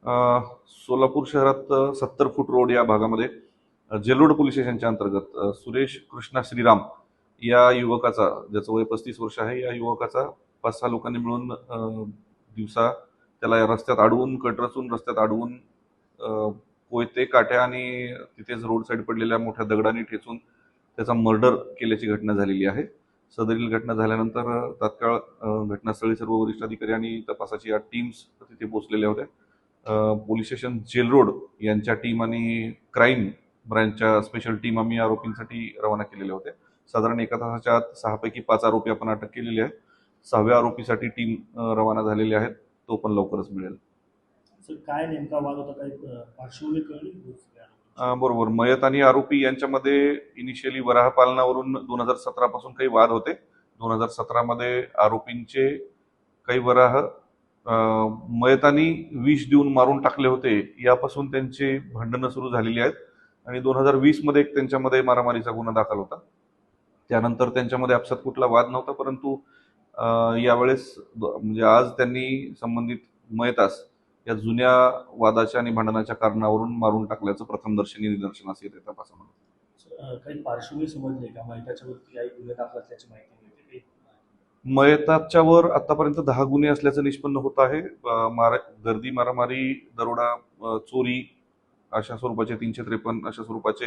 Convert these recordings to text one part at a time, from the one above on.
सोलापूर शहरात 70 फूट रोड या भागामध्ये जेलरोड पोलीस स्टेशनच्या अंतर्गत सुरेश कृष्णा श्रीराम या युवकाचा, ज्याचं वय 35 वर्ष आहे, या युवकाचा 5-6 लोकांनी मिळून दिवसा त्याला या रस्त्यात अडवून, कट रचून रस्त्यात अडवून कोयते, काट्या आणि तिथेच रोड साईड पडलेल्या मोठ्या दगडांनी ठेचून त्याचा मर्डर केल्याची घटना झालेली आहे. सदरील घटना झाल्यानंतर तात्काळ घटनास्थळी सर्व वरिष्ठ अधिकारी आणि तपासाची या टीम्स तिथे पोहोचलेल्या होत्या. पोलीस स्टेशन जेलरोड यांच्या टीम आणि क्राईम ब्रँचच्या स्पेशल टीम आम्ही आरोपींसाठी रवाना केलेल्या होत्या. साधारण एका तासाच्या आत 6 पैकी 5 आरोपी आपण अटक केलेले आहेत. 6व्या आरोपीसाठी टीम रवाना झालेली आहेत. तो पण लवकरच मिळेल. काय नेमका वाद होता, काही पार्श्वभूमी कळली? बरोबर. मयत आणि आरोपी यांच्यामध्ये इनिशियली वराह पालनावरून 2017 पासून काही वाद होते. 2017 मध्ये आरोपींचे काही वराह मयतांनी विष देऊन मारून टाकले होते, यापासून त्यांचे भांडणं सुरू झालेली आहेत. आणि 2020 मध्ये एक त्यांच्यामध्ये मारामारीचा गुन्हा दाखल होता. त्यानंतर त्यांच्यामध्ये आपसात कुठला वाद नव्हता, परंतु यावेळेस म्हणजे आज त्यांनी संबंधित मयतास या जुन्या वादाच्या आणि भांडणाच्या कारणावरून मारून टाकल्याचं प्रथमदर्शनी निदर्शनास येते तपासामध्ये. काही पार्श्वभूमी समजली का? मयताच्यावरती काही गुन्हे दाखल असल्याची माहिती मिळते? मयताच्यावर आतापर्यंत 10 गुन्हे असल्याचं निष्पन्न होत आहे. गर्दी, मारामारी, दरोडा, चोरी अशा स्वरूपाचे 353 अशा स्वरूपाचे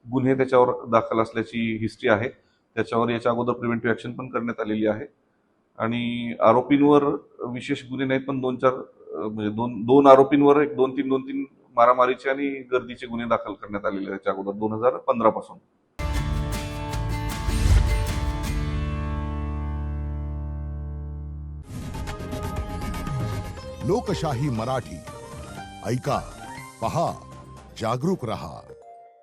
गुन्हे त्याच्यावर दाखल असल्याची हिस्ट्री आहे. त्याच्यावर याच्या अगोदर प्रिव्हेंटिव्ह ऍक्शन पण करण्यात आलेली आहे. आणि आरोपींवर विशेष गुन्हे नाहीत, पण 2-4 म्हणजे दोन आरोपींवर 2-3 मारामारीचे आणि गर्दीचे गुन्हे दाखल करण्यात आलेले आहेत त्याच्या अगोदर 2015 पासून. लोकशाही मराठी ऐका, पहा, जागरूक रहा.